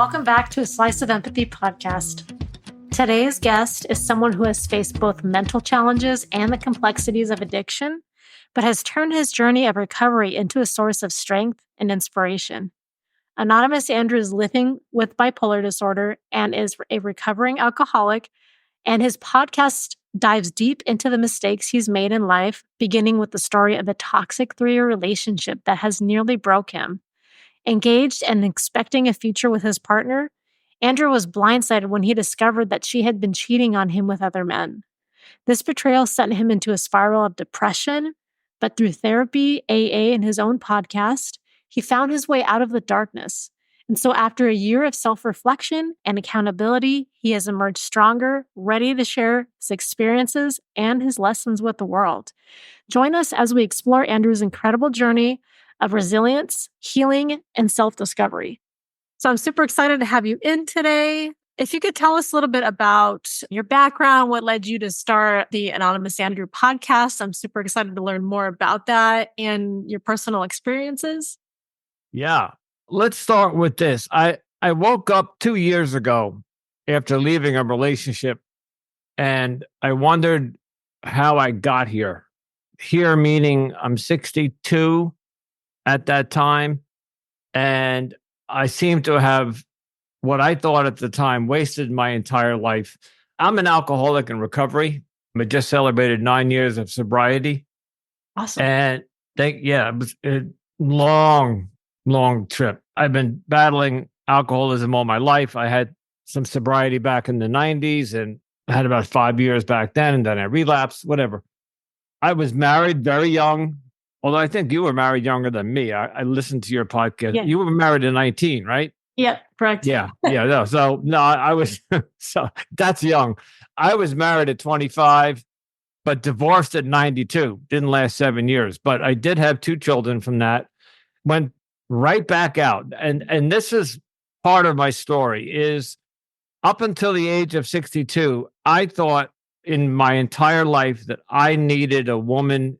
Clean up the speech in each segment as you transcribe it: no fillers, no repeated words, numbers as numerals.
Welcome back to a Slice of Empathy podcast. Today's guest is someone who has faced both mental challenges and the complexities of addiction, but has turned his journey of recovery into a source of strength and inspiration. Anonymous Andrew is living with bipolar disorder and is a recovering alcoholic, and his podcast dives deep into the mistakes he's made in life, beginning with the story of a toxic 3-year relationship that has nearly broke him. Engaged and expecting a future with his partner, Andrew was blindsided when he discovered that she had been cheating on him with other men. This betrayal sent him into a spiral of depression, but through therapy, AA, and his own podcast, he found his way out of the darkness. And so after a year of self-reflection and accountability, he has emerged stronger, ready to share his experiences and his lessons with the world. Join us as we explore Andrew's incredible journey of resilience, healing, and self-discovery. So I'm super excited to have you in today. If you could tell us a little bit about your background, what led you to start the Anonymous Andrew podcast. I'm super excited to learn more about that and your personal experiences. Yeah. Let's start with this. I woke up 2 years ago after leaving a relationship, and I wondered how I got here. Here meaning I'm 62 at that time, and I seem to have, what I thought at the time, wasted my entire life. I'm an alcoholic in recovery. I just celebrated 9 years of sobriety. Awesome. And it was a long trip. I've been battling alcoholism all my life. I had some sobriety back in the 90s, and I had about 5 years back then, and then I relapsed, whatever. I was married very young, although I think you were married younger than me. I listened to your podcast. Yeah. You were married at 19, right? Yeah, correct. Yeah. No. So no, I was, so that's young. I was married at 25, but divorced at 92. Didn't last 7 years, but I did have 2 children from that. Went right back out. And this is part of my story is up until the age of 62, I thought in my entire life that I needed a woman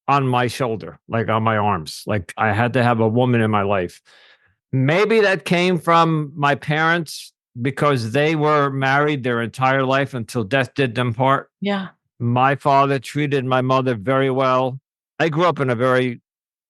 on my shoulder, like on my arms. Like I had to have a woman in my life. Maybe that came from my parents because they were married their entire life until death did them part. Yeah. My father treated my mother very well. I grew up in a very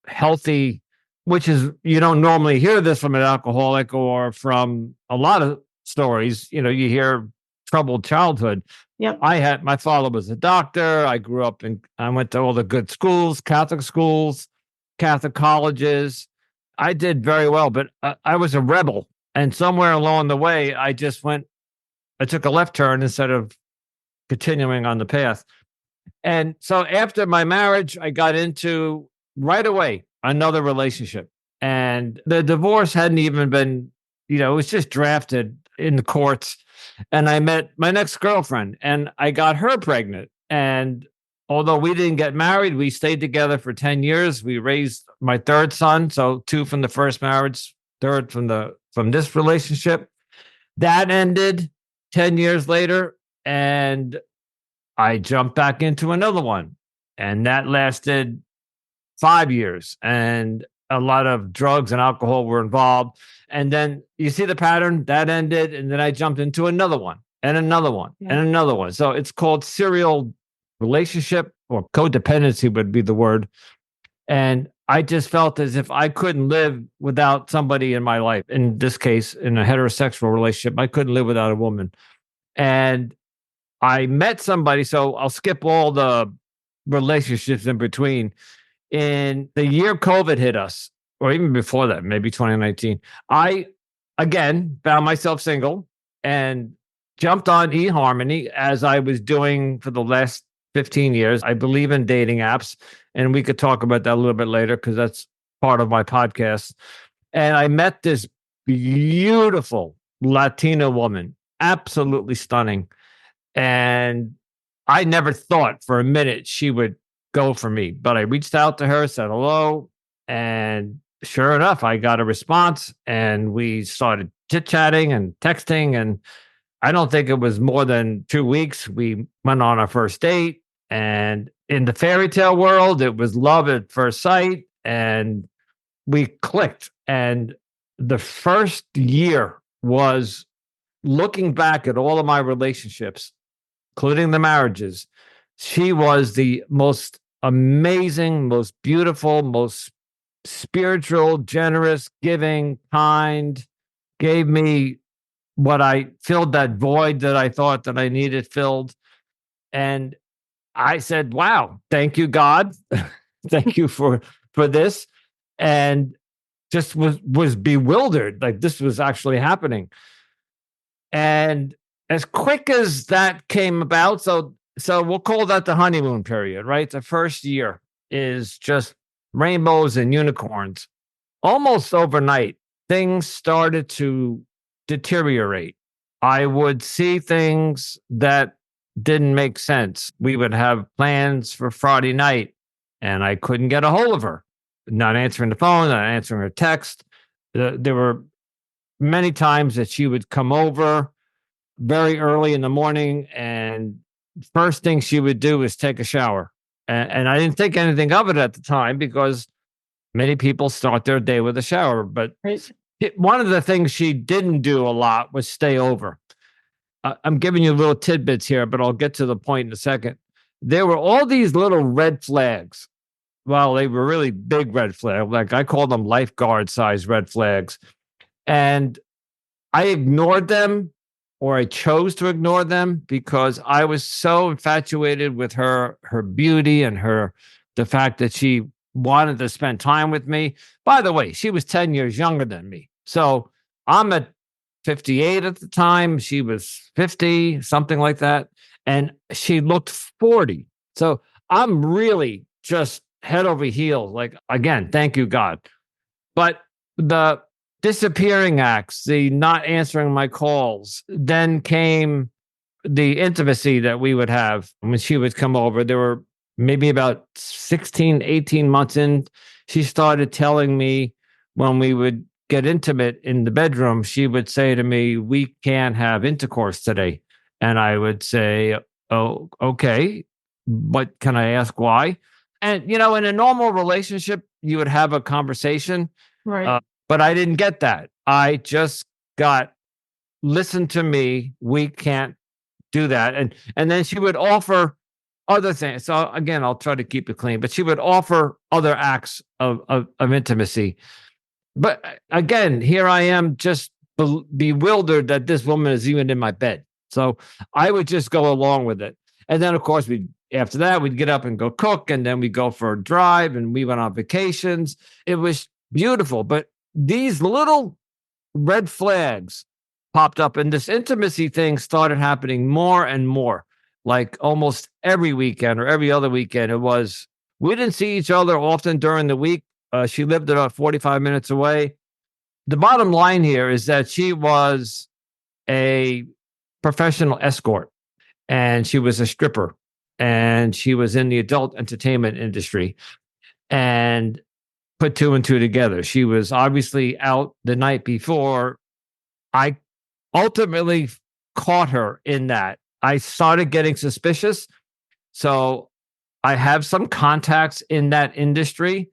healthy, which is, you don't normally hear this from an alcoholic or from a lot of stories. You hear troubled childhood. Yep. My father was a doctor. I went to all the good schools, Catholic colleges. I did very well, but I was a rebel. And somewhere along the way, I took a left turn instead of continuing on the path. And so after my marriage, I got into right away another relationship. And the divorce hadn't even been, it was just drafted in the courts. And I met my next girlfriend and I got her pregnant. And although we didn't get married, we stayed together for 10 years. We raised my 3rd son. So 2 from the first marriage, 3rd from this relationship. That ended 10 years later. And I jumped back into another one. And that lasted 5 years. And a lot of drugs and alcohol were involved. And then you see the pattern that ended. And then I jumped into another one and another one and another one. So it's called serial relationship, or codependency would be the word. And I just felt as if I couldn't live without somebody in my life. In this case, in a heterosexual relationship, I couldn't live without a woman. And I met somebody. So I'll skip all the relationships in between. In the year COVID hit us, or even before that, maybe 2019, I, again, found myself single and jumped on eHarmony as I was doing for the last 15 years. I believe in dating apps, and we could talk about that a little bit later because that's part of my podcast. And I met this beautiful Latina woman, absolutely stunning. And I never thought for a minute she would go for me, but I reached out to her, said hello, and sure enough, I got a response, and we started chit-chatting and texting, and I don't think it was more than 2 weeks. We went on our first date, and in the fairy tale world, it was love at first sight, and we clicked. And the first year was looking back at all of my relationships, including the marriages. She was the most amazing, most beautiful, most spiritual, generous, giving, kind, gave me what I filled that void that I thought that I needed filled. And I said, wow, thank you, God. Thank you for this. And just was bewildered, like this was actually happening. And as quick as that came about, so we'll call that the honeymoon period, right? The first year is just rainbows and unicorns. Almost overnight, things started to deteriorate. I would see things that didn't make sense. We would have plans for Friday night, and I couldn't get a hold of her. Not answering the phone, not answering her text. There were many times that she would come over very early in the morning, and first thing she would do is take a shower. And I didn't think anything of it at the time because many people start their day with a shower. But one of the things she didn't do a lot was stay over. I'm giving you little tidbits here, but I'll get to the point in a second. There were all these little red flags. Well, they were really big red flags. Like I call them lifeguard size red flags. And I ignored them, or I chose to ignore them because I was so infatuated with her beauty and the fact that she wanted to spend time with me. By the way, she was 10 years younger than me. So I'm at 58 at the time. She was 50, something like that. And she looked 40. So I'm really just head over heels. Like, again, thank you, God. But the disappearing acts, the not answering my calls, then came the intimacy that we would have when she would come over. There were maybe about 16, 18 months in, she started telling me when we would get intimate in the bedroom, she would say to me, "We can't have intercourse today." And I would say, "Oh, okay. But can I ask why?" And, in a normal relationship, you would have a conversation. Right. But I didn't get that. I just got, listen to me. We can't do that. And then she would offer other things. So again, I'll try to keep it clean, but she would offer other acts of intimacy. But again, here I am just bewildered that this woman is even in my bed. So I would just go along with it. And then, of course, after that, we'd get up and go cook, and then we'd go for a drive, and we went on vacations. It was beautiful. But these little red flags popped up, and this intimacy thing started happening more and more. Like almost every weekend or every other weekend, we didn't see each other often during the week. She lived about 45 minutes away. The bottom line here is that she was a professional escort, and she was a stripper, and she was in the adult entertainment industry, and put two and two together. She was obviously out the night before. I ultimately caught her in that. I started getting suspicious. So I have some contacts in that industry.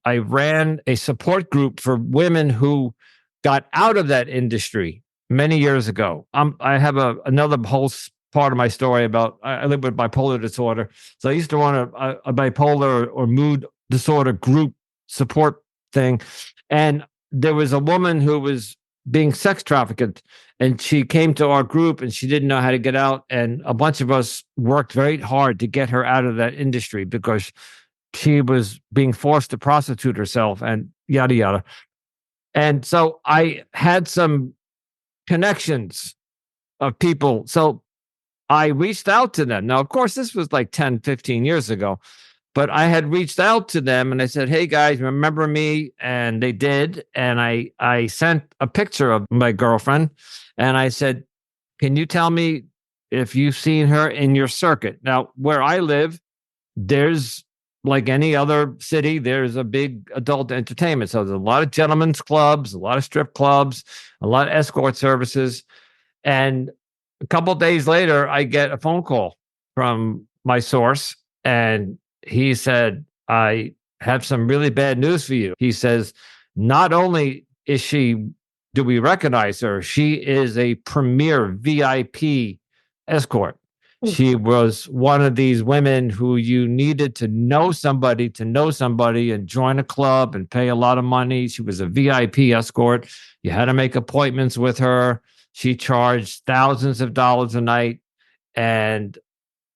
I ran a support group for women who got out of that industry many years ago. I have another whole part of my story about I live with bipolar disorder. So I used to run a bipolar or mood disorder group support thing. And there was a woman who was being sex trafficked, and she came to our group and she didn't know how to get out. And a bunch of us worked very hard to get her out of that industry because she was being forced to prostitute herself and yada, yada. And so I had some connections of people. So I reached out to them. Now, of course, this was like 10, 15 years ago, but I had reached out to them and I said, "Hey guys, remember me?" And they did. And I sent a picture of my girlfriend and I said, "Can you tell me if you've seen her in your circuit?" Now, where I live, there's, like any other city, there's a big adult entertainment. So there's a lot of gentlemen's clubs, a lot of strip clubs, a lot of escort services. And a couple of days later, I get a phone call from my source, and he said, "I have some really bad news for you." He says, "Not only is she do we recognize her? She is a premier VIP escort. She was one of these women who you needed to know somebody and join a club and pay a lot of money. She was a VIP escort. You had to make appointments with her. She charged thousands of dollars a night. And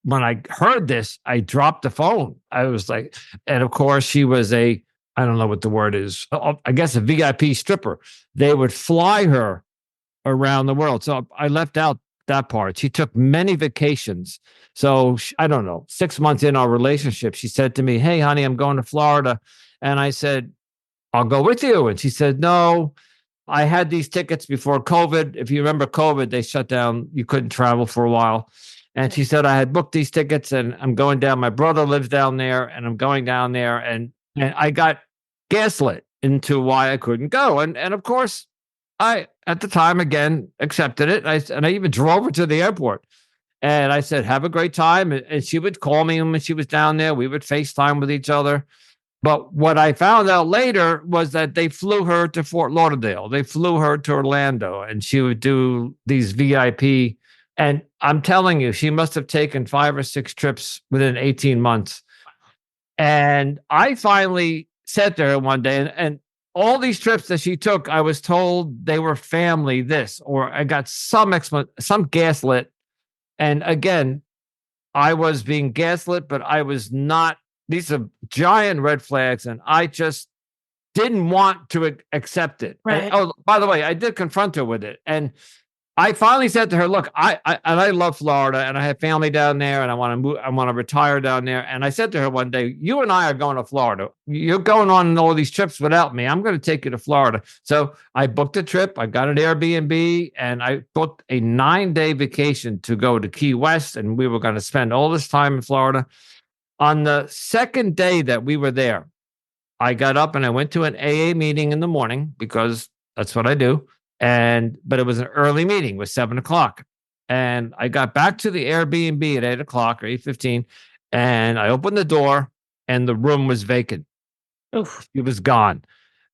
when I heard this, I dropped the phone. I was like, and of course, she was I don't know what the word is, I guess a VIP stripper. They would fly her around the world. So I left out that part. She took many vacations. So I don't know, 6 months in our relationship, she said to me, "Hey, honey, I'm going to Florida." And I said, "I'll go with you." And she said, "No, I had these tickets before COVID. If you remember COVID, they shut down. You couldn't travel for a while." And she said, "I had booked these tickets and I'm going down. My brother lives down there and I'm going down there." And I got gaslit into why I couldn't go. And of course, I, at the time, again, accepted it. And I even drove her to the airport. And I said, "Have a great time." And she would call me when she was down there. We would FaceTime with each other. But what I found out later was that they flew her to Fort Lauderdale. They flew her to Orlando, and she would do these VIP. And I'm telling you, she must have taken 5 or 6 trips within 18 months. And I finally said to her one day, and all these trips that she took, I was told they were family this, or I got some gaslit. And again, I was being gaslit, but I was not. These are giant red flags, and I just didn't want to accept it. Right. And, oh, by the way, I did confront her with it, and I finally said to her, "Look, I love Florida, and I have family down there, and I want to move. I want to retire down there." And I said to her one day, "You and I are going to Florida. You're going on all these trips without me. I'm going to take you to Florida." So I booked a trip. I got an Airbnb, and I booked a 9-day vacation to go to Key West, and we were going to spend all this time in Florida. On the second day that we were there, I got up and I went to an AA meeting in the morning because that's what I do. But it was an early meeting, it was 7 o'clock. And I got back to the Airbnb at 8 o'clock or 8:15, and I opened the door and the room was vacant. Oof. She was gone.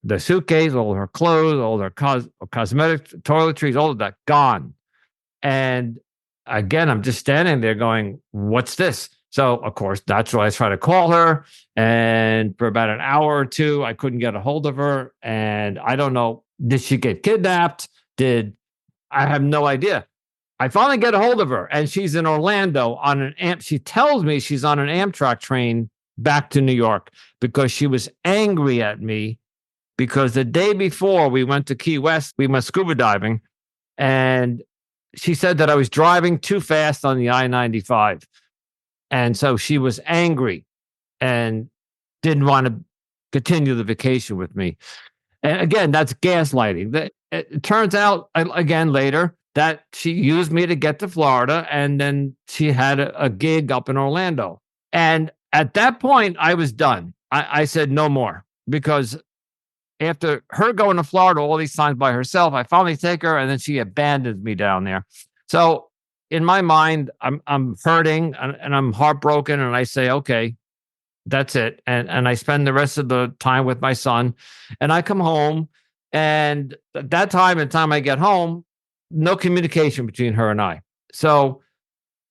The suitcase, all her clothes, all her cosmetics, toiletries, all of that gone. And again, I'm just standing there going, "What's this?" So, of course, naturally, I tried to call her. And for about an hour or two, I couldn't get a hold of her. And I don't know, did she get kidnapped? I have no idea. I finally get a hold of her, and she's in Orlando on she tells me she's on an Amtrak train back to New York because she was angry at me because the day before we went to Key West, we went scuba diving, and she said that I was driving too fast on the I-95. And so she was angry and didn't want to continue the vacation with me. And again, that's gaslighting. It turns out, again, later, that she used me to get to Florida, and then she had a gig up in Orlando. And at that point, I was done. I said no more, because after her going to Florida all these times by herself, I finally take her, and then she abandons me down there. So in my mind, I'm hurting and I'm heartbroken, and I say, "Okay, that's it." And I spend the rest of the time with my son, and I come home, and at that time and time I get home, no communication between her and I. So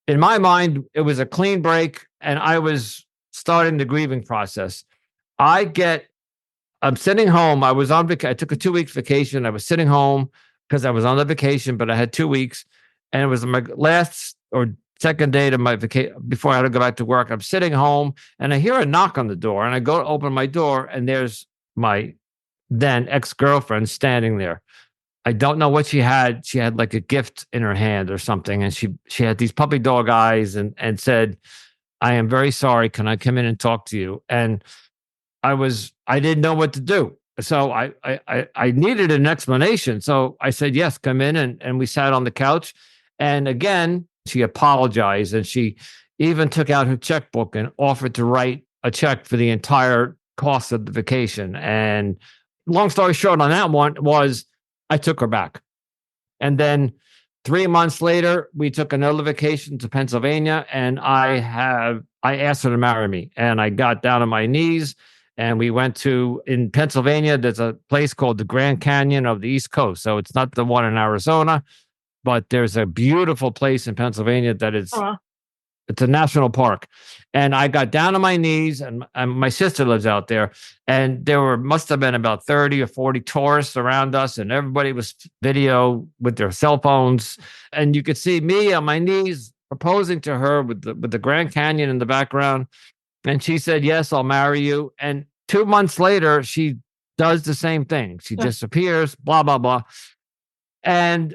in my mind, it was a clean break, and I was starting the grieving process. I'm sitting home. I was on vacation. I took a 2 week vacation. I was sitting home because I was on the vacation, but I had 2 weeks. And it was my last or second day to my vacation before I had to go back to work. I'm sitting home and I hear a knock on the door, and I go to open my door, and there's my then ex-girlfriend standing there. I don't know what she had. She had like a gift in her hand or something. And she had these puppy dog eyes and said, "I am very sorry. Can I come in and talk to you?" And I didn't know what to do. So I needed an explanation. So I said, "Yes, come in." And we sat on the couch. And again, she apologized, and she even took out her checkbook and offered to write a check for the entire cost of the vacation. And long story short on that one was I took her back. And then 3 months later, we took another vacation to Pennsylvania, and I asked her to marry me. And I got down on my knees And we went in Pennsylvania, there's a place called the Grand Canyon of the East Coast. So it's not the one in Arizona, but there's a beautiful place in Pennsylvania that it's a national park. And I got down on my knees, and my sister lives out there. And must have been about 30 or 40 tourists around us, and everybody was video with their cell phones. And you could see me on my knees proposing to her with the Grand Canyon in the background. And she said, "Yes, I'll marry you." And 2 months later, she does the same thing. She disappears, blah, blah, blah. And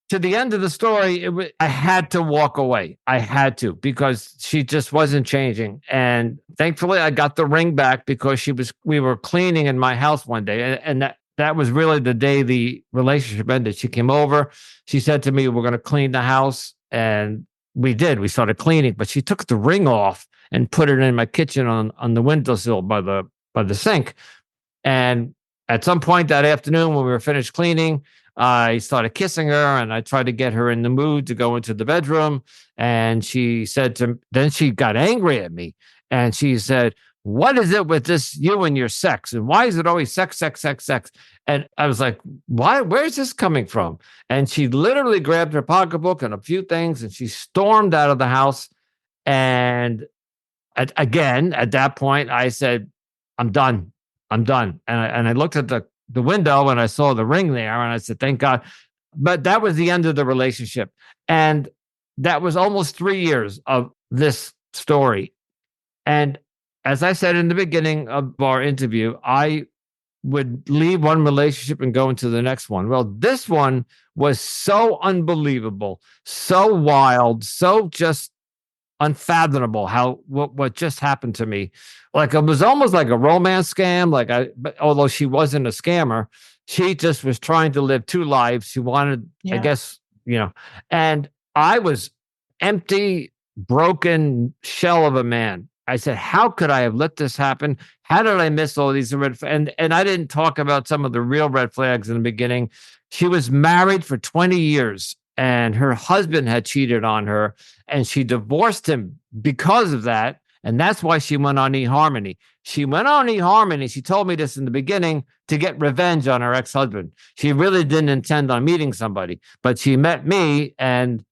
to the end of the story, I had to walk away. I had to, because she just wasn't changing. And thankfully, I got the ring back because we were cleaning in my house one day. And that was really the day the relationship ended. She came over. She said to me, "We're going to clean the house." And we did. We started cleaning, but she took the ring off and put it in my kitchen on the windowsill by the sink. And at some point that afternoon, when we were finished cleaning, I started kissing her, and I tried to get her in the mood to go into the bedroom. And then she got angry at me, and she said, "What is it with you and your sex? And why is it always sex, sex, sex, sex?" And I was like, "Why? Where's this coming from?" And she literally grabbed her pocketbook and a few things, and she stormed out of the house. And again, at that point, I said, "I'm done. I'm done." And I looked at the window, and I saw the ring there, and I said, "Thank God." But that was the end of the relationship. And that was almost 3 years of this story. And as I said in the beginning of our interview, I would leave one relationship and go into the next one. Well, this one was so unbelievable, so wild, so just unfathomable what just happened to me. Like, it was almost like a romance scam. But although she wasn't a scammer, she just was trying to live two lives. She wanted, I guess, and I was empty, broken shell of a man. I said, "How could I have let this happen? How did I miss all these red flags?" And I didn't talk about some of the real red flags in the beginning. She was married for 20 years. And her husband had cheated on her, and she divorced him because of that. And that's why she went on eHarmony. She went on eHarmony. She told me this in the beginning, to get revenge on her ex-husband. She really didn't intend on meeting somebody, but she met me. And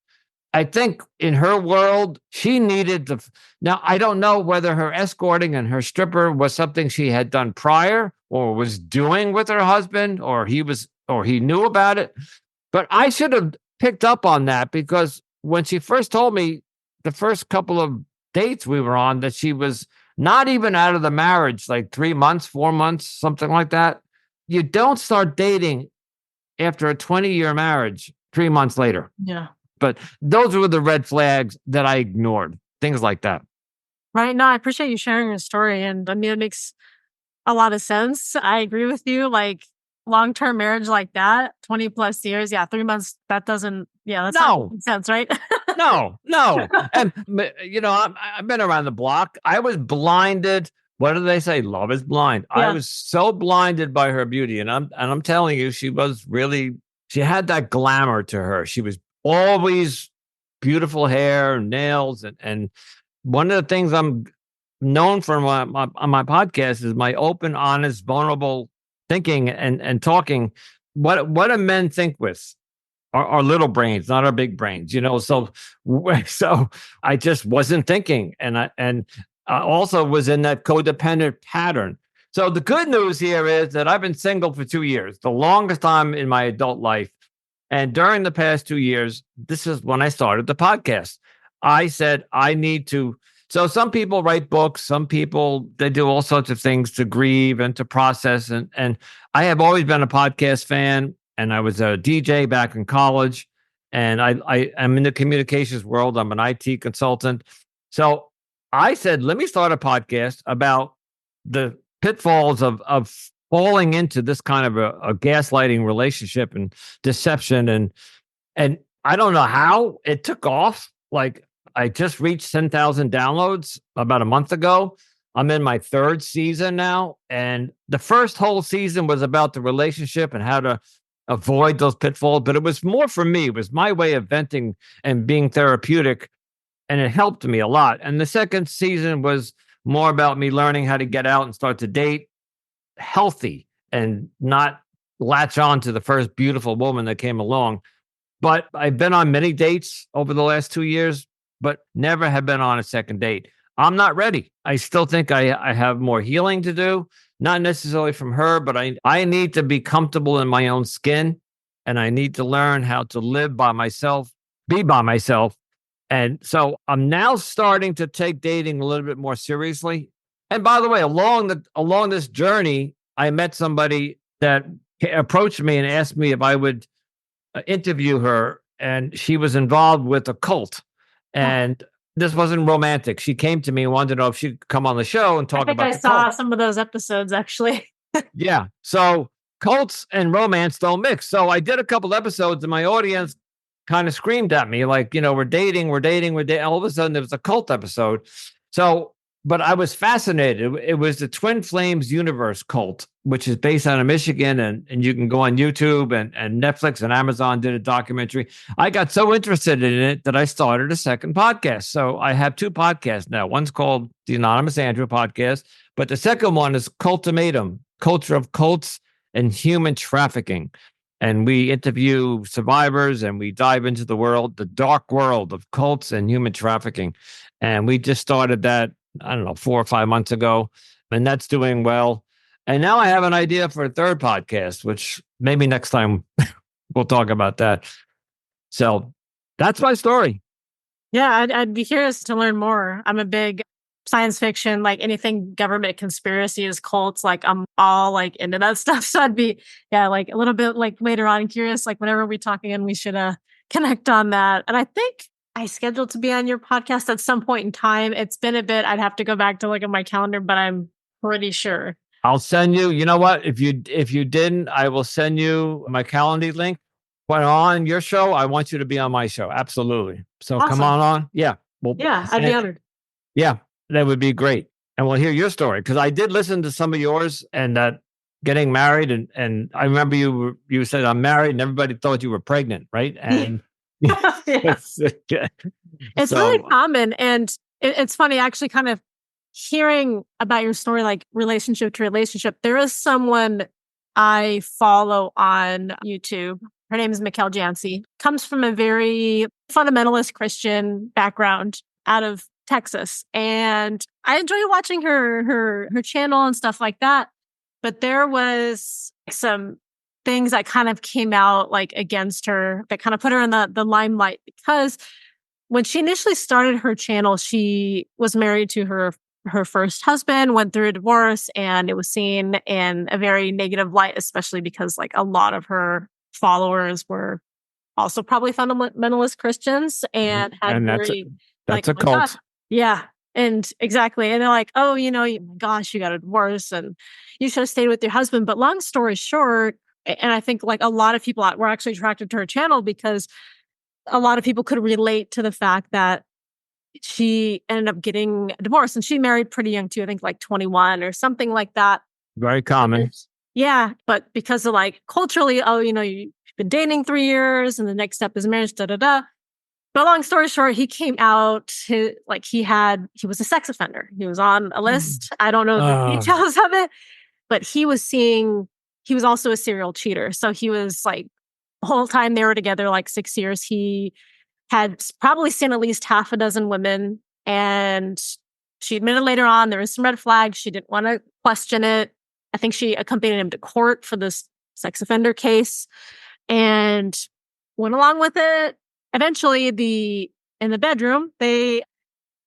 I think in her world, she needed to. Now, I don't know whether her escorting and her stripper was something she had done prior or was doing with her husband, or he knew about it. But I should have picked up on that, because when she first told me the first couple of dates we were on that she was not even out of the marriage, like 3 months, 4 months, something like that. You don't start dating after a 20-year marriage 3 months later. Yeah. But those were the red flags that I ignored, things like that. Right. No, I appreciate you sharing your story. And I mean, it makes a lot of sense. I agree with you. Like, long-term marriage like that, 20 plus years. Yeah. 3 months. That's not making sense, right? No. And, I've been around the block. I was blinded. What do they say? Love is blind. Yeah. I was so blinded by her beauty. And I'm telling you, she had that glamour to her. She was always beautiful hair and nails. And one of the things I'm known for on my podcast is my open, honest, vulnerable thinking and talking. What do men think with? Our little brains, not our big brains, So I just wasn't thinking, and I also was in that codependent pattern. So the good news here is that I've been single for 2 years, the longest time in my adult life. And during the past 2 years, this is when I started the podcast. I said I need to. So some people write books, some people, they do all sorts of things to grieve and to process. And I have always been a podcast fan. And I was a DJ back in college, and I'm in the communications world. I'm an IT consultant. So I said, let me start a podcast about the pitfalls of falling into this kind of a gaslighting relationship and deception. And I don't know how it took off. Like, I just reached 10,000 downloads about a month ago. I'm in my third season now. And the first whole season was about the relationship and how to avoid those pitfalls. But it was more for me. It was my way of venting and being therapeutic. And it helped me a lot. And the second season was more about me learning how to get out and start to date healthy and not latch on to the first beautiful woman that came along. But I've been on many dates over the last 2 years, but never have been on a second date. I'm not ready. I still think I have more healing to do, not necessarily from her, but I need to be comfortable in my own skin, and I need to learn how to live by myself, be by myself. And so I'm now starting to take dating a little bit more seriously. And by the way, along this journey, I met somebody that approached me and asked me if I would interview her, and she was involved with a cult. And this wasn't romantic. She came to me and wanted to know if she could come on the show and I talk think about I the saw cult. some of those episodes actually. Yeah. So cults and romance don't mix. So I did a couple episodes, and my audience kind of screamed at me, like, we're dating, we're dating, we're dating. All of a sudden, there was a cult episode. So, but I was fascinated. It was the Twin Flames Universe cult, which is based out of Michigan, and you can go on YouTube, and Netflix and Amazon did a documentary. I got so interested in it that I started a second podcast. So I have two podcasts now. One's called the Anonymous Andrew Podcast, but the second one is Cultimatum, Culture of Cults and Human Trafficking. And we interview survivors, and we dive into the dark world of cults and human trafficking. And we just started that, I don't know, 4 or 5 months ago, and that's doing well. And now I have an idea for a third podcast, which maybe next time we'll talk about that. So that's my story. Yeah, I'd be curious to learn more. I'm a big science fiction, like anything government conspiracies, cults, like I'm all like into that stuff. So I'd be, like a little bit like later on curious, like whenever we talk again, we should connect on that. And I think I scheduled to be on your podcast at some point in time. It's been a bit. I'd have to go back to look at my calendar, but I'm pretty sure. I'll send you, you know what? If you didn't, I will send you my Calendly link. When on your show, I want you to be on my show. Absolutely. So come Awesome. on. Yeah. Well, Yeah, I'd be honored. yeah, that would be great. And we'll hear your story, because I did listen to some of yours, and that getting married, and I remember you said I'm married, and everybody thought you were pregnant, right? And Yeah. it's It's really common. And it's funny, actually, kind of hearing about your story, like relationship to relationship. There is someone I follow on YouTube. Her name is Mikkel Jancy. Comes from a very fundamentalist Christian background out of Texas. And I enjoy watching her channel and stuff like that. But there was some things that kind of came out like against her that kind of put her in the limelight, because when she initially started her channel, she was married to her first husband, went through a divorce, and it was seen in a very negative light, especially because like a lot of her followers were also probably fundamentalist Christians and had and very that's like, a oh my cult. gosh. Yeah. And exactly. And they're like, oh, my gosh, you got a divorce and you should have stayed with your husband. But long story short, and I think like a lot of people were actually attracted to her channel because a lot of people could relate to the fact that she ended up getting a divorce, and she married pretty young too. I think like 21 or something like that. Very common. Yeah. But because of like culturally, oh, you've been dating 3 years and the next step is marriage, da da da. But long story short, he came out he was a sex offender. He was on a list. I don't know the details of it, but he was also a serial cheater. So he was like, the whole time they were together, like 6 years, he had probably seen at least half a dozen women. And she admitted later on there was some red flags. She didn't want to question it. I think she accompanied him to court for this sex offender case and went along with it. Eventually, in the bedroom, they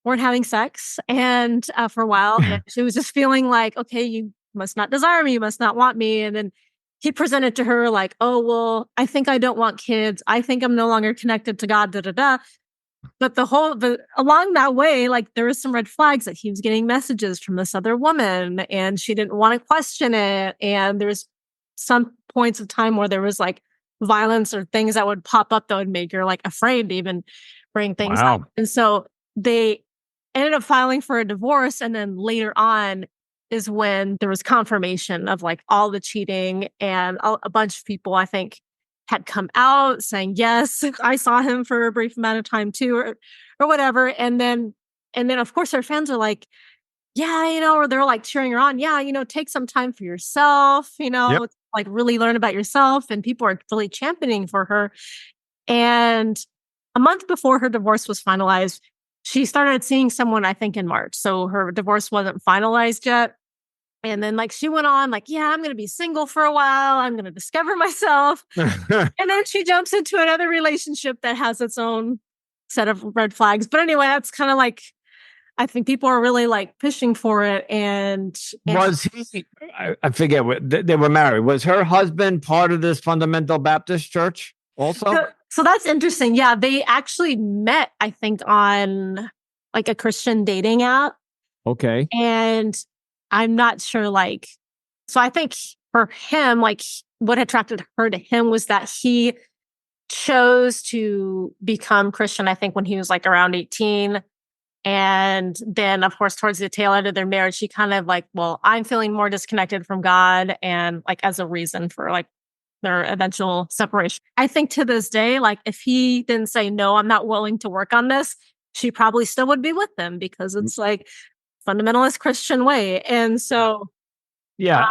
weren't having sex, and for a while, and she was just feeling like, okay, you must not desire me, you must not want me. And then he presented to her like, oh, well, I think I don't want kids. I think I'm no longer connected to God, da da da. But along that way, like there was some red flags that he was getting messages from this other woman, and she didn't want to question it. And there's some points of time where there was like violence or things that would pop up that would make her like afraid to even bring things up. And so they ended up filing for a divorce. And then later on is when there was confirmation of like all the cheating, and a bunch of people, I think, had come out saying, yes, I saw him for a brief amount of time too, or whatever. And then of course her fans are like, yeah, or they're like cheering her on. Yeah, take some time for yourself, Yep. like really learn about yourself. And people are really championing for her. And a month before her divorce was finalized, she started seeing someone, I think in March. So her divorce wasn't finalized yet. And then like she went on like, yeah, I'm going to be single for a while. I'm going to discover myself. And then she jumps into another relationship that has its own set of red flags. But anyway, that's kind of like, I think people are really like pushing for it. And Was he, I forget what, they were married. Was her husband part of this fundamental Baptist church also? so that's interesting. Yeah, they actually met, I think, on like a Christian dating app. Okay. And I'm not sure, like, so I think for him, like, what attracted her to him was that he chose to become Christian, I think, when he was like around 18. And then, of course, towards the tail end of their marriage, she kind of like, well, I'm feeling more disconnected from God. And like, as a reason for like their eventual separation. I think to this day, like, if he didn't say, no, I'm not willing to work on this, she probably still would be with him because it's like fundamentalist Christian way. And so, Yeah,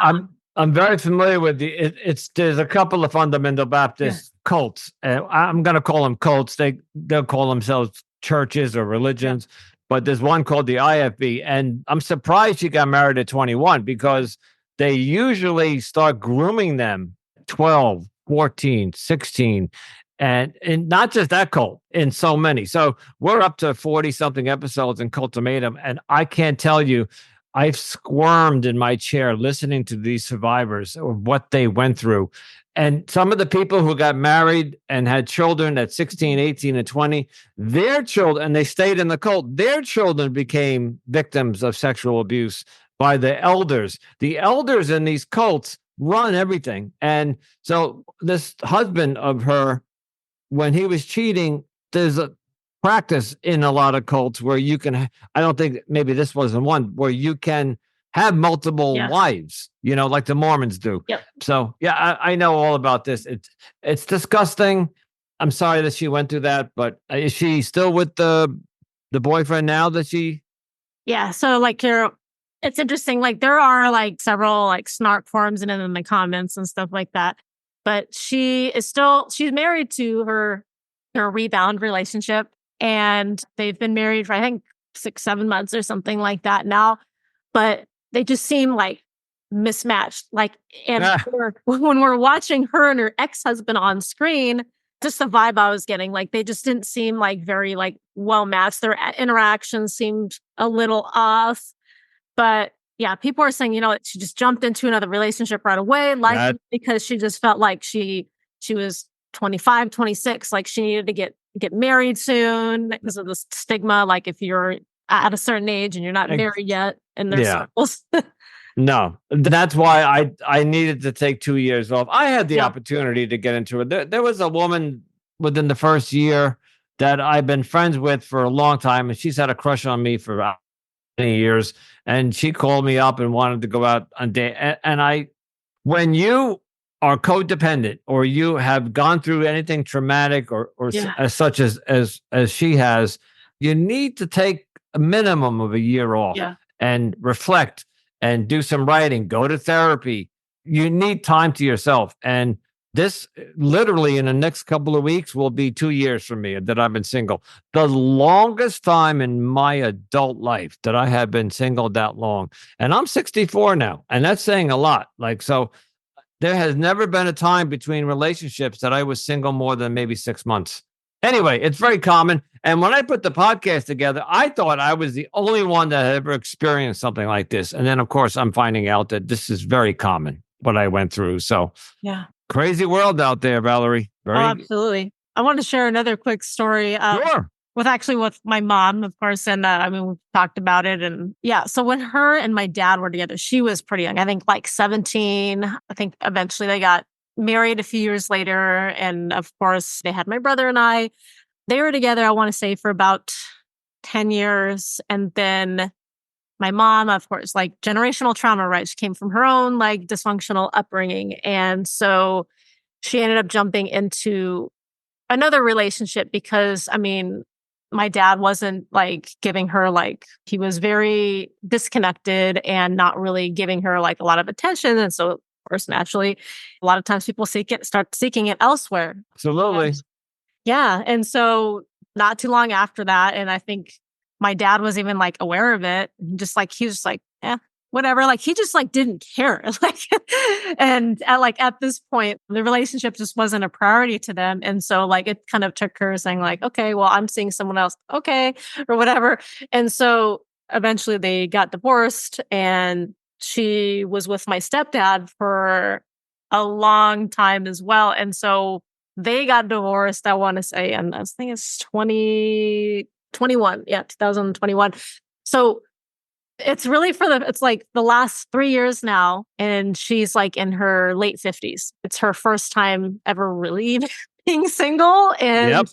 I'm very familiar with it's there's a couple of fundamental yeah, Baptist cults. I'm going to call them cults. They'll call themselves churches or yeah, religions, but there's one called the IFB, and I'm surprised she got married at 21 because they usually start grooming them 12, 14, 16, and not just that cult, in so many. So we're up to 40 something episodes in Cultimatum, and I can't tell you, I've squirmed in my chair listening to these survivors or what they went through. And some of the people who got married and had children at 16, 18, and 20, their children, and they stayed in the cult, their children became victims of sexual abuse by the elders. The elders in these cults run everything. And so this husband of her, when he was cheating, there's a practice in a lot of cults where you can, I don't think maybe this wasn't one, where you can have multiple yeah, wives, like the Mormons do. yep. So yeah, I know all about this. It's disgusting. I'm sorry that she went through that, but is she still with the boyfriend now that she? Yeah. So like it's interesting. Like there are like several like snark forums and in the comments and stuff like that. But she's married to her rebound relationship. And they've been married for I think 6, 7 months or something like that now. But they just seem like mismatched. Like and Ah, when we're watching her and her ex-husband on screen, just the vibe I was getting, like they just didn't seem like very like well matched. Their interactions seemed a little off. But yeah, people are saying, she just jumped into another relationship right away, that likely because she just felt like she was 25, 26, like she needed to get married soon because of the stigma. Like if you're at a certain age and you're not married yet in their yeah. circles. No, that's why I needed to take 2 years off. I had the Yeah. opportunity to get into it. There was a woman within the first year that I've been friends with for a long time, and she's had a crush on me for about many years. And she called me up and wanted to go out on date. And when you are codependent or you have gone through anything traumatic or Yeah. as such as she has, you need to take a minimum of a year off Yeah. and reflect and do some writing, go to therapy. You need time to yourself. And this literally in the next couple of weeks will be 2 years for me that I've been single. The longest time in my adult life that I have been single that long. And I'm 64 now, and that's saying a lot. Like, so there has never been a time between relationships that I was single more than maybe 6 months. Anyway, it's very common. And when I put the podcast together, I thought I was the only one that had ever experienced something like this. And then, of course, I'm finding out that this is very common, what I went through. So Yeah. crazy world out there, Valerie. Oh, Very absolutely. I want to share another quick story. sure. With my mom, of course. And I mean, we've talked about it. And yeah, so when her and my dad were together, she was pretty young, I think like 17. I think eventually they got married a few years later. And of course, they had my brother and I. They were together, I want to say, for about 10 years. And then my mom, of course, like generational trauma, right? She came from her own like dysfunctional upbringing. And so she ended up jumping into another relationship because, I mean, my dad wasn't like giving her like, he was very disconnected and not really giving her like a lot of attention. And so, of course, naturally, a lot of times people start seeking it elsewhere. Absolutely. And yeah. And so not too long after that, and I think my dad was even like aware of it. Just like he was just like, whatever. Like he just like didn't care. Like and at this point, the relationship just wasn't a priority to them. And so like it kind of took her saying, like, okay, well, I'm seeing someone else, okay, or whatever. And so eventually they got divorced, and she was with my stepdad for a long time as well. And so they got divorced, I want to say, and I think it's 2021. Yeah, 2021. So it's really it's like the last 3 years now, and she's like in her late 50s. It's her first time ever really being single. Yep.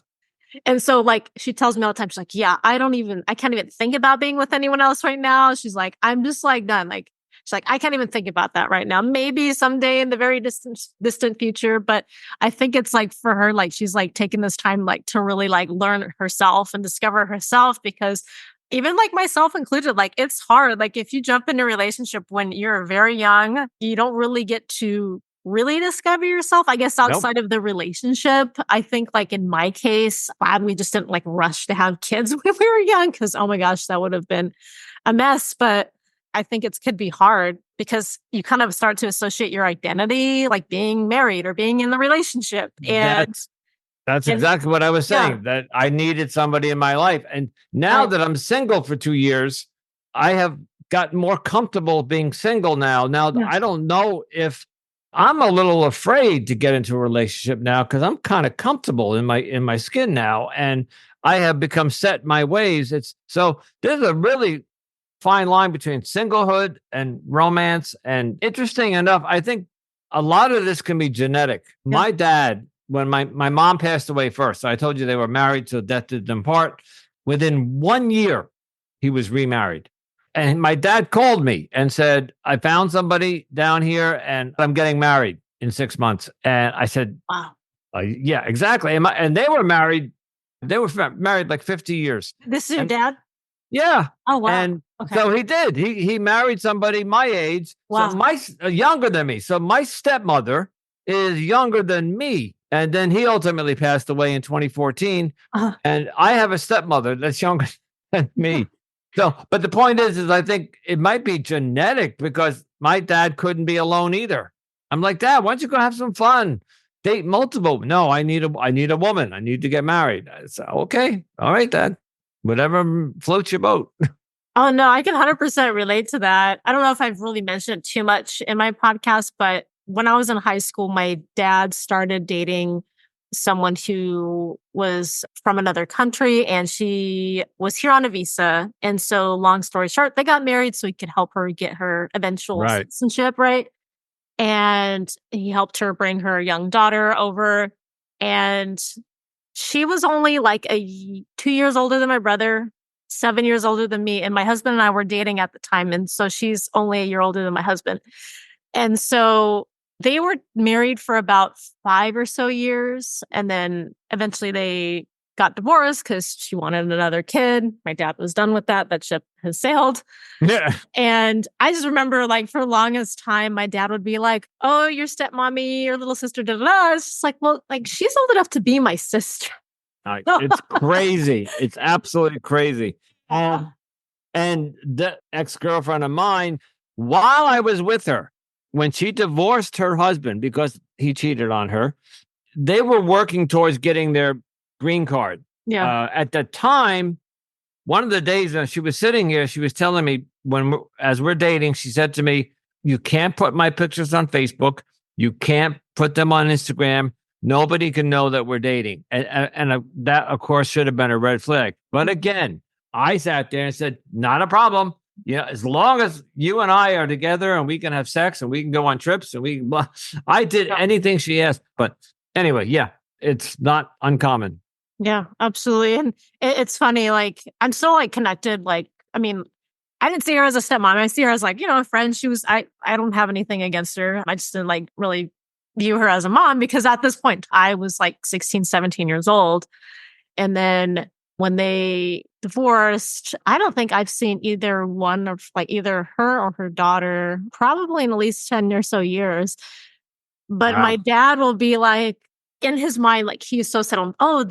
And so like she tells me all the time, she's like, yeah, I can't even think about being with anyone else right now. She's like, I'm just like done. Like, she's like, I can't even think about that right now. Maybe someday in the very distant future. But I think it's like for her, like she's like taking this time like to really like learn herself and discover herself, because even like myself included, like it's hard. Like if you jump into a relationship when you're very young, you don't really get to really discover yourself, I guess, Nope. outside of the relationship. I think like in my case, glad we just didn't like rush to have kids when we were young, because oh my gosh, that would have been a mess. But I think it could be hard because you kind of start to associate your identity like being married or being in the relationship. That's And exactly what I was yeah, saying, that I needed somebody in my life. And now right. that I'm single for 2 years, I have gotten more comfortable being single now. Now, Yeah. I don't know if I'm a little afraid to get into a relationship now, because I'm kind of comfortable in my skin now, and I have become set in my ways. It's so there's a really fine line between singlehood and romance. And interesting enough, I think a lot of this can be genetic. Yeah. My dad, when my mom passed away first, so I told you they were married till death did them part. Within 1 year, he was remarried. And my dad called me and said, I found somebody down here and I'm getting married in 6 months. And I said, Wow. yeah, exactly. And they were married. They were married like 50 years. This is your And dad? yeah. Oh, wow. And Okay. so he did. He married somebody my age, so Wow. younger than me. So my stepmother is younger than me. And then he ultimately passed away in 2014. Uh, And I have a stepmother that's younger than me. So, but the point is I think it might be genetic, because my dad couldn't be alone either. I'm like, Dad, why don't you go have some fun? Date multiple. No, I need a woman. I need to get married. I said, okay, all right, Dad. Whatever floats your boat. oh, no, I can 100% relate to that. I don't know if I've really mentioned it too much in my podcast, but when I was in high school, my dad started dating someone who was from another country, and she was here on a visa. And so, long story short, they got married so he could help her get her eventual Right. citizenship, right? And he helped her bring her young daughter over. And she was only like 2 years older than my brother, 7 years older than me. And my husband and I were dating at the time. And so she's only a year older than my husband. And so they were married for about 5 or so years. And then eventually they got divorced because she wanted another kid. My dad was done with that. That ship has sailed. Yeah. And I just remember, like, for the longest time, my dad would be like, oh, your stepmommy, your little sister, da da da. It's just like, well, like, she's old enough to be my sister. It's crazy. It's absolutely crazy. And the ex-girlfriend of mine, while I was with her, when she divorced her husband because he cheated on her, they were working towards getting their green card. Yeah. At the time, one of the days when she was sitting here, she was telling me, as we're dating, she said to me, you can't put my pictures on Facebook. You can't put them on Instagram. Nobody can know that we're dating. And that, of course, should have been a red flag. But again, I sat there and said, not a problem. Yeah, as long as you and I are together and we can have sex and we can go on trips and I did anything she asked. But anyway, yeah, it's not uncommon. Yeah, absolutely. And it's funny, like, I'm still like connected. Like, I mean, I didn't see her as a stepmom. I see her as like, a friend. I don't have anything against her. I just didn't like really view her as a mom, because at this point I was like 16, 17 years old. And then when they divorced, I don't think I've seen either one of like either her or her daughter probably in at least 10 or so years. But my Wow. dad will be like, in his mind, like he's so settled. Oh,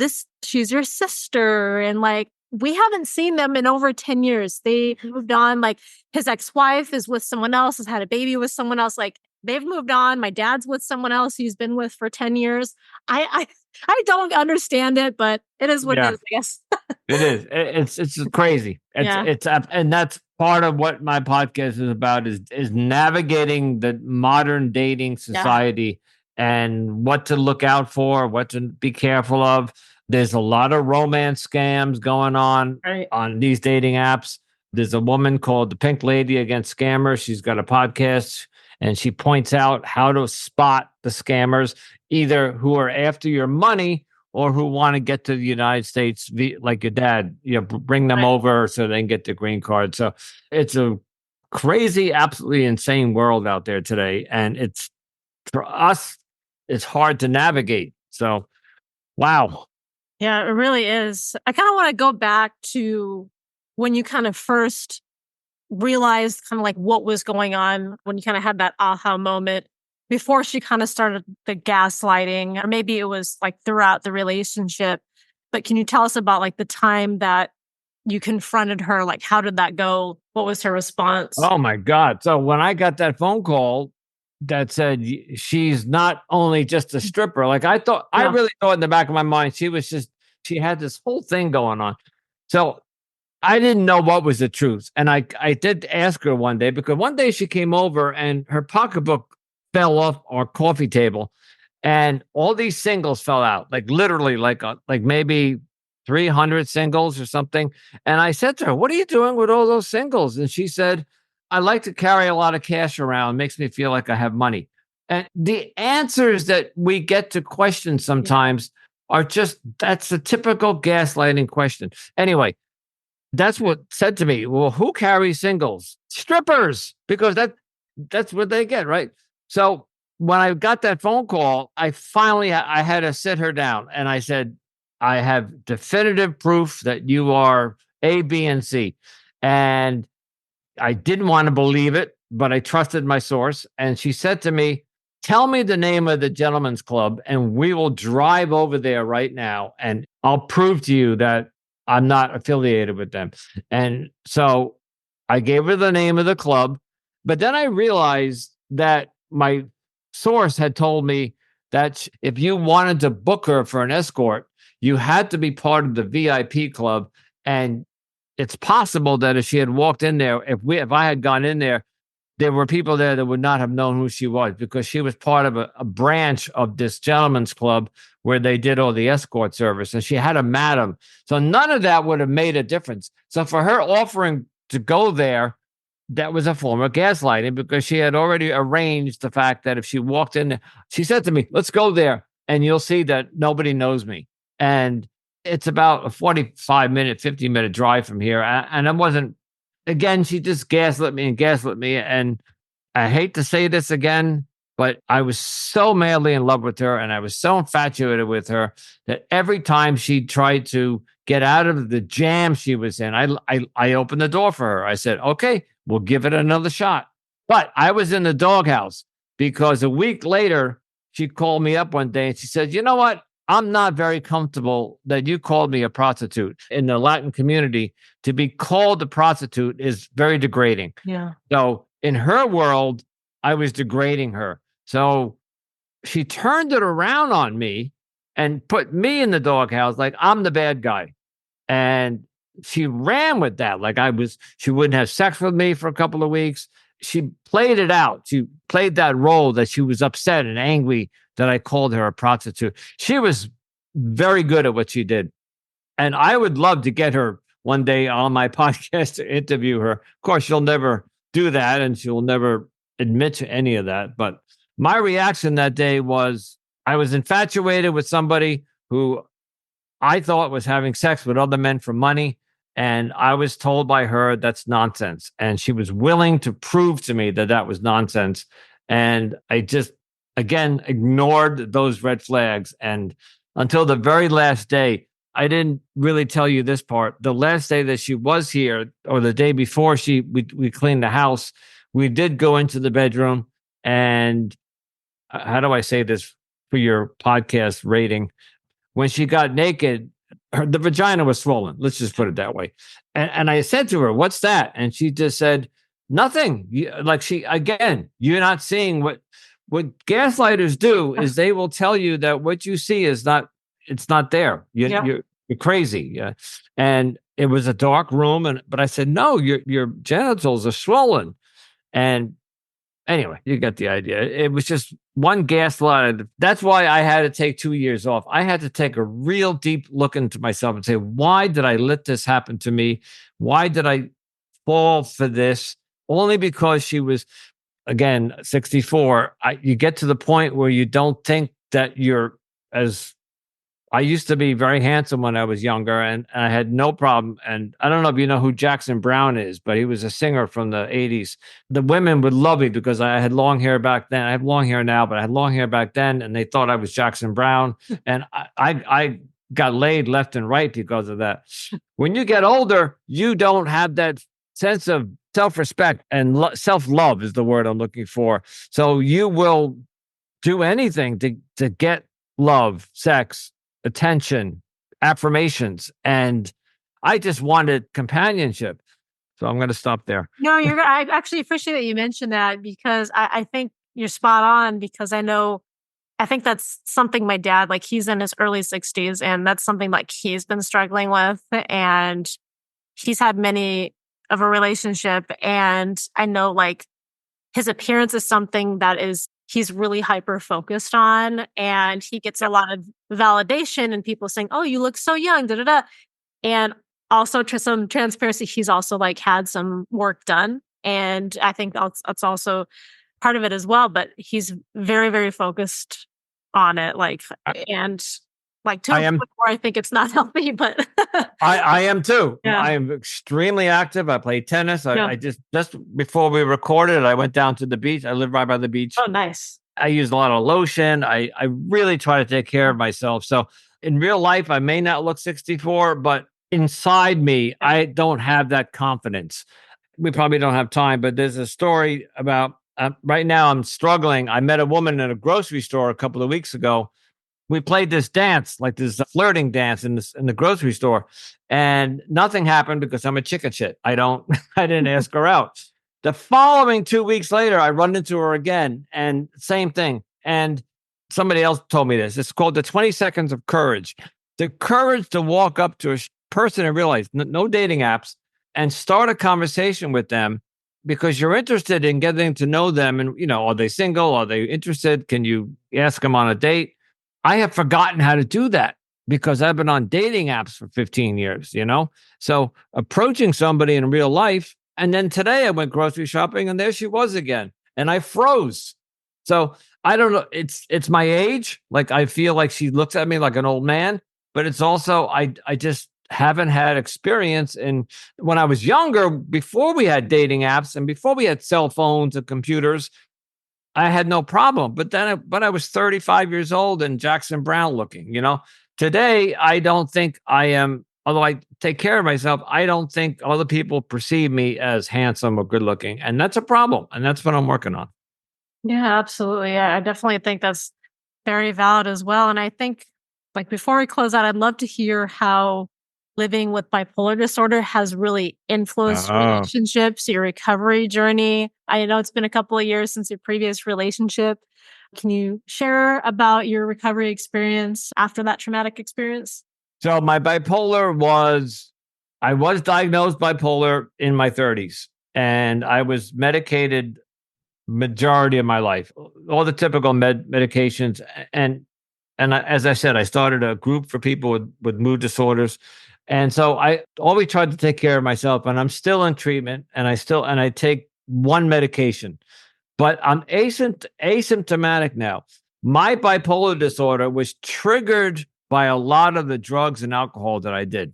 she's your sister. And like, we haven't seen them in over 10 years. They moved on. Like his ex-wife is with someone else, has had a baby with someone else. Like they've moved on. My dad's with someone else he's been with for 10 years. I I don't understand it, but it is what it Yeah. is, I guess. It is. It's crazy. Yeah. And that's part of what my podcast is about is navigating the modern dating Yeah. society and what to look out for, what to be careful of. There's a lot of romance scams going Right. on these dating apps. There's a woman called the Pink Lady Against Scammers. She's got a podcast and she points out how to spot the scammers, either who are after your money or who want to get to the United States, like your dad, bring them Right. over so they can get the green card. So it's a crazy, absolutely insane world out there today. And it's for us, it's hard to navigate. So, wow. Yeah, it really is. I kind of want to go back to when you kind of first realized kind of like what was going on, when you kind of had that aha moment before she kind of started the gaslighting, or maybe it was like throughout the relationship. But can you tell us about like the time that you confronted her? Like, how did that go? What was her response? Oh my God. So when I got that phone call that said she's not only just a stripper, like I Yeah. really thought in the back of my mind, she had this whole thing going on. So I didn't know what was the truth. And I did ask her one day because one day she came over and her pocketbook fell off our coffee table and all these singles fell out, like literally like maybe 300 singles or something. And I said to her, "What are you doing with all those singles?" And she said, "I like to carry a lot of cash around. It makes me feel like I have money." And the answers that we get to questions Yeah. sometimes are just that's a typical gaslighting question. Anyway, that's what said to me, "Well, who carries singles? Strippers, because that's what they get, right?" So when I got that phone call, I had to sit her down and I said, "I have definitive proof that you are A, B, and C." And I didn't want to believe it, but I trusted my source. And she said to me, "Tell me the name of the gentleman's club, and we will drive over there right now, and I'll prove to you that I'm not affiliated with them." And so I gave her the name of the club, but then I realized that my source had told me that if you wanted to book her for an escort, you had to be part of the VIP club. And it's possible that if she had walked in there, if I had gone in there were people there that would not have known who she was because she was part of a branch of this gentleman's club where they did all the escort service and she had a madam. So none of that would have made a difference. So for her offering to go there, that was a form of gaslighting because she had already arranged the fact that if she walked in, she said to me, "Let's go there and you'll see that nobody knows me." And it's about a 45-minute, 50-minute drive from here. And I wasn't, again, she just gaslit me and gaslit me. And I hate to say this again, but I was so madly in love with her and I was so infatuated with her that every time she tried to get out of the jam she was in, I opened the door for her. I said, "Okay, we'll give it another shot." But I was in the doghouse because a week later, she called me up one day and she said, "You know what? I'm not very comfortable that you called me a prostitute." In the Latin community, to be called a prostitute is very degrading. Yeah. So in her world, I was degrading her. So she turned it around on me and put me in the doghouse like I'm the bad guy. And she ran with that. She wouldn't have sex with me for a couple of weeks. She played it out. She played that role that she was upset and angry that I called her a prostitute. She was very good at what she did. And I would love to get her one day on my podcast to interview her. Of course, she'll never do that and she'll never admit to any of that. But my reaction that day was I was infatuated with somebody who I thought was having sex with other men for money. And I was told by her that's nonsense. And she was willing to prove to me that that was nonsense. And I just, again, ignored those red flags. And until the very last day, I didn't really tell you this part. The last day that she was here, or the day before we cleaned the house, we did go into the bedroom and how do I say this for your podcast rating? When she got naked, the vagina was swollen. Let's just put it that way. And I said to her, "What's that?" And she just said, "Nothing." Again, you're not seeing what gaslighters do is they will tell you that what you see is not, it's not there. You're crazy. Yeah. And it was a dark room, but I said, "No, your genitals are swollen." And anyway, you get the idea. It was just one gaslight. That's why I had to take 2 years off. I had to take a real deep look into myself and say, why did I let this happen to me? Why did I fall for this? Only because she was, again, 64. You get to the point where you don't think that you're as I used to be very handsome when I was younger, and I had no problem. And I don't know if you know who Jackson Brown is, but he was a singer from the 80s. The women would love me because I had long hair back then. I have long hair now, but I had long hair back then, and they thought I was Jackson Brown. And I got laid left and right because of that. When you get older, you don't have that sense of self-respect, and self-love is the word I'm looking for. So you will do anything to get love, sex, attention, affirmations. And I just wanted companionship. So I'm going to stop there. No, I actually appreciate that you mentioned that, because I think you're spot on, because I think that's something my dad, like, he's in his early 60s, and that's something like he's been struggling with. And he's had many of a relationship. And I know, like, his appearance is something that he's really hyper focused on, and he gets a lot of validation and people saying, "Oh, you look so young," da da da. And also, to some transparency, he's also like had some work done, and I think that's also part of it as well. But he's very, very focused on it, and like to I a am. point where I think it's not healthy. But I am too. yeah, I am extremely active. I play tennis. yeah. I just before we recorded, I went down to the beach. I live right by the beach. Oh, nice. I use a lot of lotion. I really try to take care of myself. So in real life, I may not look 64, but inside me, I don't have that confidence. We probably don't have time, but there's a story about right now I'm struggling. I met a woman in a grocery store a couple of weeks ago. We played this dance, like this flirting dance in the grocery store, and nothing happened because I'm a chicken shit. I didn't ask her out. The following 2 weeks later, I run into her again, and same thing. And somebody else told me this. It's called the 20 seconds of courage. The courage to walk up to a person and realize no dating apps and start a conversation with them because you're interested in getting to know them. And, are they single? Are they interested? Can you ask them on a date? I have forgotten how to do that because I've been on dating apps for 15 years, So approaching somebody in real life. And then today I went grocery shopping and there she was again. And I froze. So I don't know. It's my age. Like, I feel like she looks at me like an old man, but it's also, I just haven't had experience. And when I was younger, before we had dating apps and before we had cell phones and computers, I had no problem. But I was 35 years old and Jackson Brown looking, Today, I don't think I am, although I take care of myself, I don't think other people perceive me as handsome or good looking. And that's a problem. And that's what I'm working on. Yeah, absolutely. Yeah, I definitely think that's very valid as well. And I think, like, before we close out, I'd love to hear how living with bipolar disorder has really influenced Oh. relationships, your recovery journey. I know it's been a couple of years since your previous relationship. Can you share about your recovery experience after that traumatic experience? So I was diagnosed bipolar in my 30s, and I was medicated majority of my life, all the typical medications. As I said, I started a group for people with mood disorders. And so I always tried to take care of myself, and I'm still in treatment, and I take one medication, but I'm asymptomatic now. My bipolar disorder was triggered by a lot of the drugs and alcohol that I did.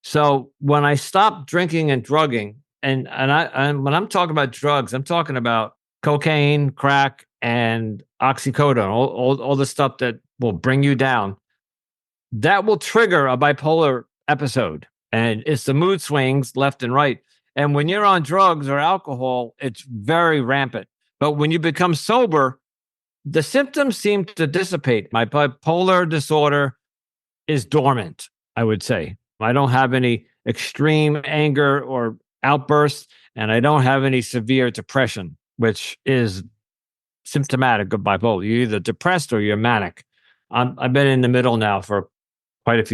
So when I stopped drinking and drugging, and when I'm talking about drugs, I'm talking about cocaine, crack, and oxycodone, all the stuff that will bring you down. that will trigger a bipolar episode. And it's the mood swings left and right. And when you're on drugs or alcohol, it's very rampant. But when you become sober, the symptoms seem to dissipate. My bipolar disorder is dormant, I would say. I don't have any extreme anger or outbursts, and I don't have any severe depression, which is symptomatic of bipolar. You're either depressed or you're manic. I've been in the middle now for quite a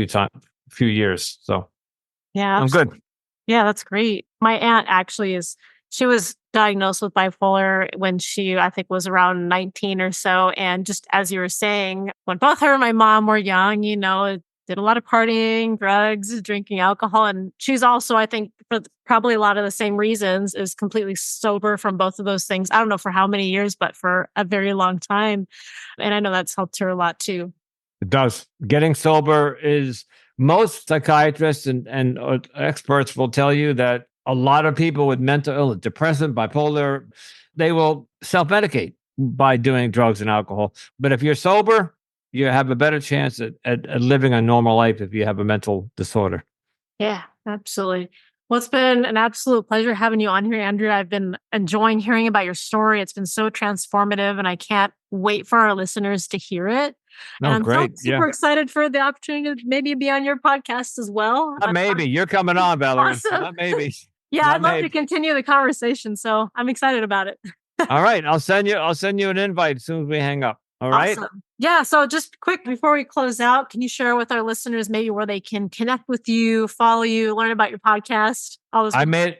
few years. So Yeah, I'm good. yeah, that's great. My aunt actually she was diagnosed with bipolar when she, I think, was around 19 or so. And just as you were saying, when both her and my mom were young, did a lot of partying, drugs, drinking alcohol. And she's also, I think, for probably a lot of the same reasons, is completely sober from both of those things. I don't know for how many years, but for a very long time. And I know that's helped her a lot too. It does. Getting sober is, most psychiatrists and experts will tell you that a lot of people with mental illness, depression, bipolar, they will self-medicate by doing drugs and alcohol. But if you're sober, you have a better chance at living a normal life if you have a mental disorder. Yeah, absolutely. Well, it's been an absolute pleasure having you on here, Andrew. I've been enjoying hearing about your story. It's been so transformative, and I can't wait for our listeners to hear it. And Oh, I'm so great. Yeah. super excited for the opportunity to maybe be on your podcast as well. Not maybe. You're coming on, Valerie. Awesome. Not maybe. Yeah, Not I'd love to maybe. continue the conversation. So I'm excited about it. All right. I'll send you an invite as soon as we hang up. All right. Awesome. Yeah. So just quick before we close out, can you share with our listeners maybe where they can connect with you, follow you, learn about your podcast? I made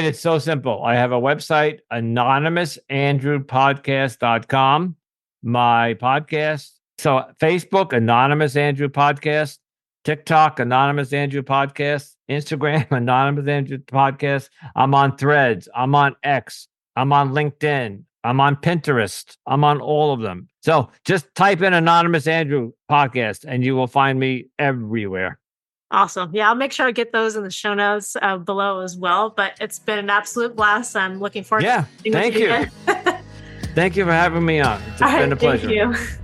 it so simple. I have a website, anonymousandrewpodcast.com. My podcast. So Facebook, Anonymous Andrew Podcast. TikTok, Anonymous Andrew Podcast. Instagram, Anonymous Andrew Podcast. I'm on Threads. I'm on X. I'm on LinkedIn. I'm on Pinterest. I'm on all of them. So just type in Anonymous Andrew Podcast and you will find me everywhere. Awesome. Yeah, I'll make sure I get those in the show notes below as well. But it's been an absolute blast. I'm looking forward to thank you. again. Thank you for having me on. It's been a pleasure. Thank you.